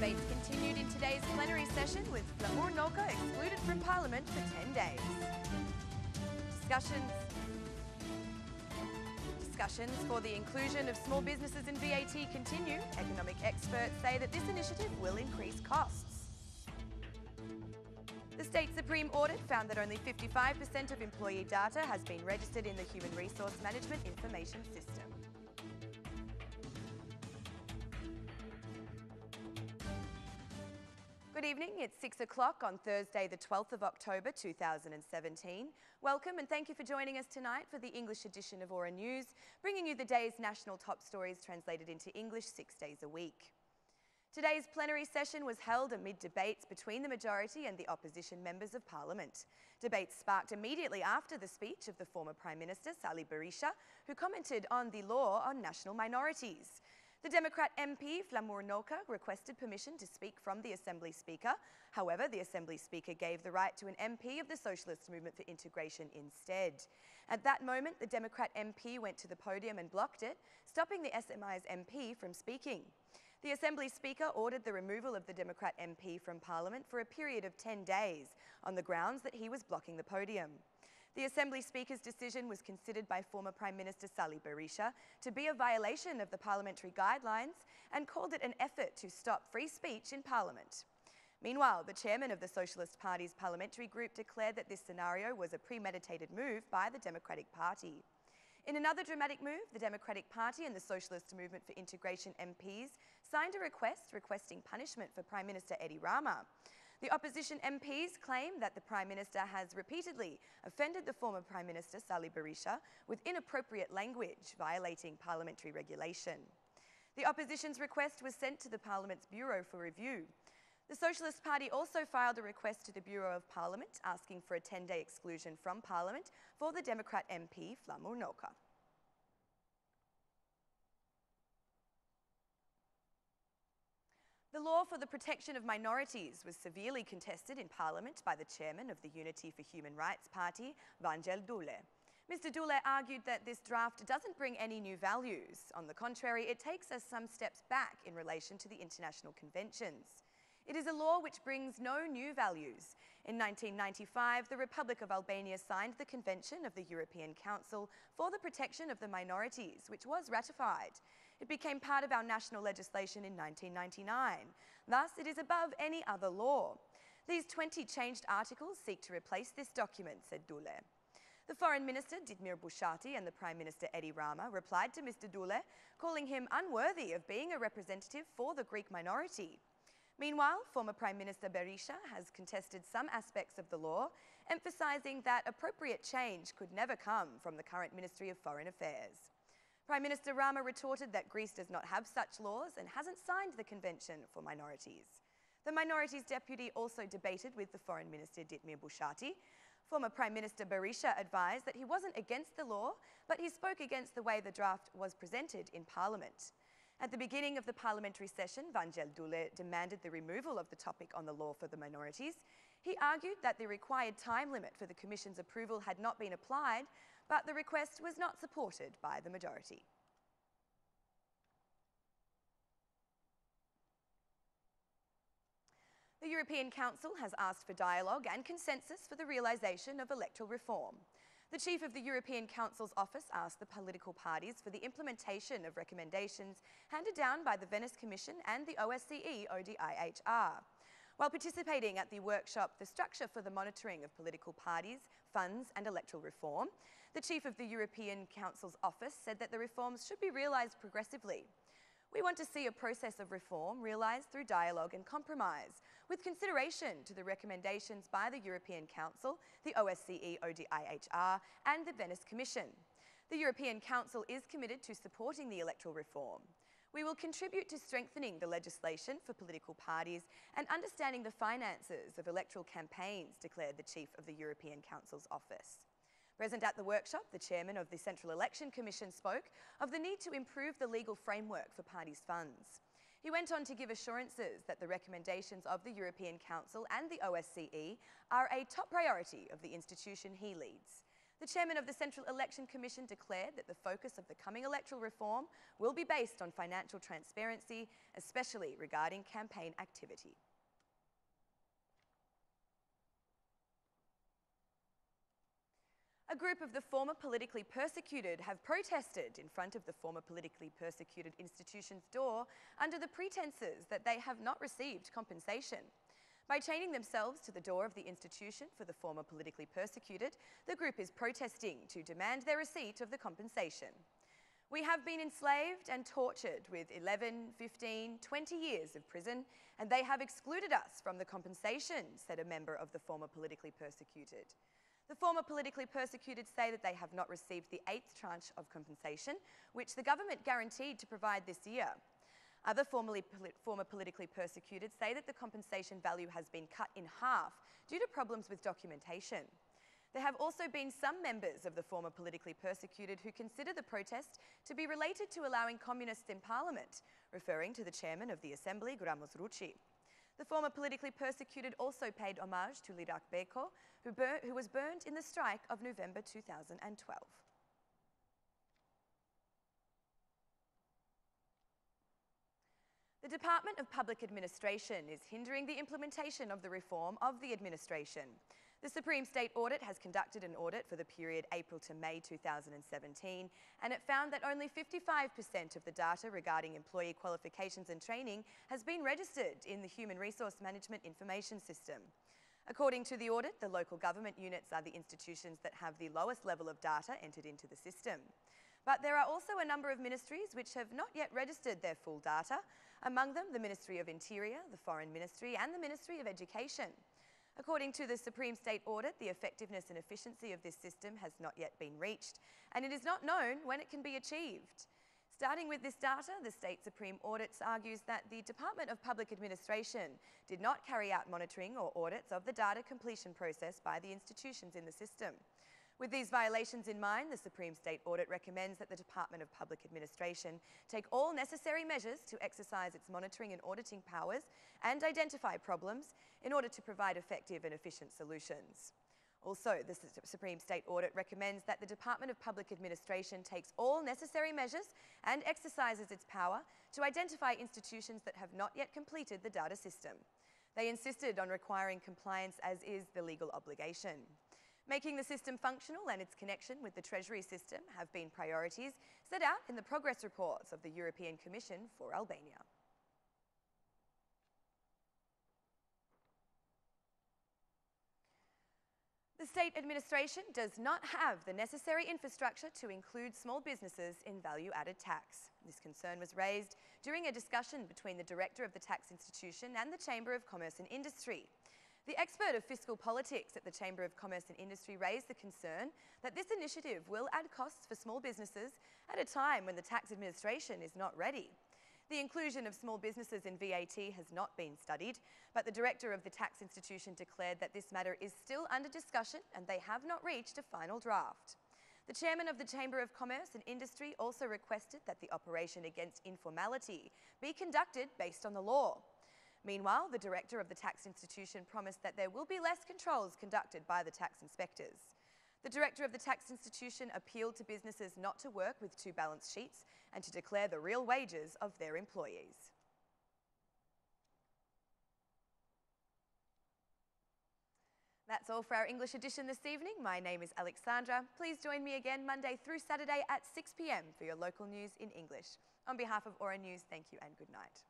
Debates continued in today's plenary session with Noka excluded from Parliament for 10 days. Discussions for the inclusion of small businesses in VAT continue. Economic experts say that this initiative will increase costs. The State Supreme Audit found that only 55% of employee data has been registered in the Human Resource Management Information System. Good evening, it's 6 o'clock on Thursday the 12th of October 2017. Welcome and thank you for joining us tonight for the English edition of Aura News, bringing you the day's national top stories translated into English 6 days a week. Today's plenary session was held amid debates between the majority and the opposition members of Parliament. Debates sparked immediately after the speech of the former Prime Minister, Sali Berisha, who commented on the law on national minorities. The Democrat MP, Flamur Noka, requested permission to speak from the Assembly Speaker. However, the Assembly Speaker gave the right to an MP of the Socialist Movement for Integration instead. At that moment, the Democrat MP went to the podium and blocked it, stopping the SMI's MP from speaking. The Assembly Speaker ordered the removal of the Democrat MP from Parliament for a period of 10 days on the grounds that he was blocking the podium. The Assembly Speaker's decision was considered by former Prime Minister Sali Berisha to be a violation of the parliamentary guidelines and called it an effort to stop free speech in Parliament. Meanwhile, the chairman of the Socialist Party's parliamentary group declared that this scenario was a premeditated move by the Democratic Party. In another dramatic move, the Democratic Party and the Socialist Movement for Integration MPs signed a request requesting punishment for Prime Minister Edi Rama. The opposition MPs claim that the Prime Minister has repeatedly offended the former Prime Minister Sali Berisha with inappropriate language, violating parliamentary regulation. The opposition's request was sent to the Parliament's Bureau for review. The Socialist Party also filed a request to the Bureau of Parliament asking for a 10-day exclusion from Parliament for the Democrat MP Flamur Noka. The law for the protection of minorities was severely contested in Parliament by the chairman of the Unity for Human Rights Party, Vangjel Dule. Mr. Dule argued that this draft doesn't bring any new values. On the contrary, it takes us some steps back in relation to the international conventions. It is a law which brings no new values. In 1995, the Republic of Albania signed the Convention of the European Council for the Protection of the Minorities, which was ratified. It became part of our national legislation in 1999. Thus, it is above any other law. These 20 changed articles seek to replace this document, said Dule. The Foreign Minister, Ditmir Bushati, and the Prime Minister, Edi Rama, replied to Mr. Dule, calling him unworthy of being a representative for the Greek minority. Meanwhile, former Prime Minister Berisha has contested some aspects of the law, emphasising that appropriate change could never come from the current Ministry of Foreign Affairs. Prime Minister Rama retorted that Greece does not have such laws and hasn't signed the Convention for Minorities. The Minorities Deputy also debated with the Foreign Minister Ditmir Bushati. Former Prime Minister Berisha advised that he wasn't against the law, but he spoke against the way the draft was presented in Parliament. At the beginning of the parliamentary session, Vangjel Dule demanded the removal of the topic on the law for the minorities. He argued that the required time limit for the Commission's approval had not been applied, but the request was not supported by the majority. The European Council has asked for dialogue and consensus for the realisation of electoral reform. The Chief of the European Council's office asked the political parties for the implementation of recommendations handed down by the Venice Commission and the OSCE ODIHR. While participating at the workshop, The Structure for the Monitoring of Political Parties, Funds and Electoral Reform, the Chief of the European Council's office said that the reforms should be realised progressively. We want to see a process of reform realised through dialogue and compromise, with consideration to the recommendations by the European Council, the OSCE ODIHR and the Venice Commission. The European Council is committed to supporting the electoral reform. We will contribute to strengthening the legislation for political parties and understanding the finances of electoral campaigns, declared the Chief of the European Council's office. Present at the workshop, the chairman of the Central Election Commission spoke of the need to improve the legal framework for parties' funds. He went on to give assurances that the recommendations of the European Council and the OSCE are a top priority of the institution he leads. The chairman of the Central Election Commission declared that the focus of the coming electoral reform will be based on financial transparency, especially regarding campaign activity. A group of the former politically persecuted have protested in front of the former politically persecuted institution's door under the pretenses that they have not received compensation. By chaining themselves to the door of the institution for the former politically persecuted, the group is protesting to demand their receipt of the compensation. We have been enslaved and tortured with 11, 15, 20 years of prison, and they have excluded us from the compensation, said a member of the former politically persecuted. The former politically persecuted say that they have not received the 8th tranche of compensation, which the government guaranteed to provide this year. Other former politically persecuted say that the compensation value has been cut in half due to problems with documentation. There have also been some members of the former politically persecuted who consider the protest to be related to allowing communists in parliament, referring to the chairman of the assembly, Gramos Rucci. The former politically persecuted also paid homage to Lirak Beko, who was burned in the strike of November 2012. The Department of Public Administration is hindering the implementation of the reform of the administration. The Supreme State Audit has conducted an audit for the period April to May 2017, and it found that only 55% of the data regarding employee qualifications and training has been registered in the Human Resource Management Information System. According to the audit, the local government units are the institutions that have the lowest level of data entered into the system. But there are also a number of ministries which have not yet registered their full data, among them the Ministry of Interior, the Foreign Ministry and the Ministry of Education. According to the Supreme State Audit, the effectiveness and efficiency of this system has not yet been reached, and it is not known when it can be achieved. Starting with this data, the State Supreme Audit argues that the Department of Public Administration did not carry out monitoring or audits of the data completion process by the institutions in the system. With these violations in mind, the Supreme State Audit recommends that the Department of Public Administration take all necessary measures to exercise its monitoring and auditing powers and identify problems in order to provide effective and efficient solutions. Also, the Supreme State Audit recommends that the Department of Public Administration takes all necessary measures and exercises its power to identify institutions that have not yet completed the data system. They insisted on requiring compliance as is the legal obligation. Making the system functional and its connection with the Treasury system have been priorities set out in the progress reports of the European Commission for Albania. The state administration does not have the necessary infrastructure to include small businesses in value-added tax. This concern was raised during a discussion between the director of the tax institution and the Chamber of Commerce and Industry. The expert of fiscal politics at the Chamber of Commerce and Industry raised the concern that this initiative will add costs for small businesses at a time when the tax administration is not ready. The inclusion of small businesses in VAT has not been studied, but the director of the tax institution declared that this matter is still under discussion and they have not reached a final draft. The chairman of the Chamber of Commerce and Industry also requested that the operation against informality be conducted based on the law. Meanwhile, the director of the tax institution promised that there will be less controls conducted by the tax inspectors. The director of the tax institution appealed to businesses not to work with two balance sheets and to declare the real wages of their employees. That's all for our English edition this evening. My name is Alexandra. Please join me again Monday through Saturday at 6 p.m. for your local news in English. On behalf of Aura News, thank you and good night.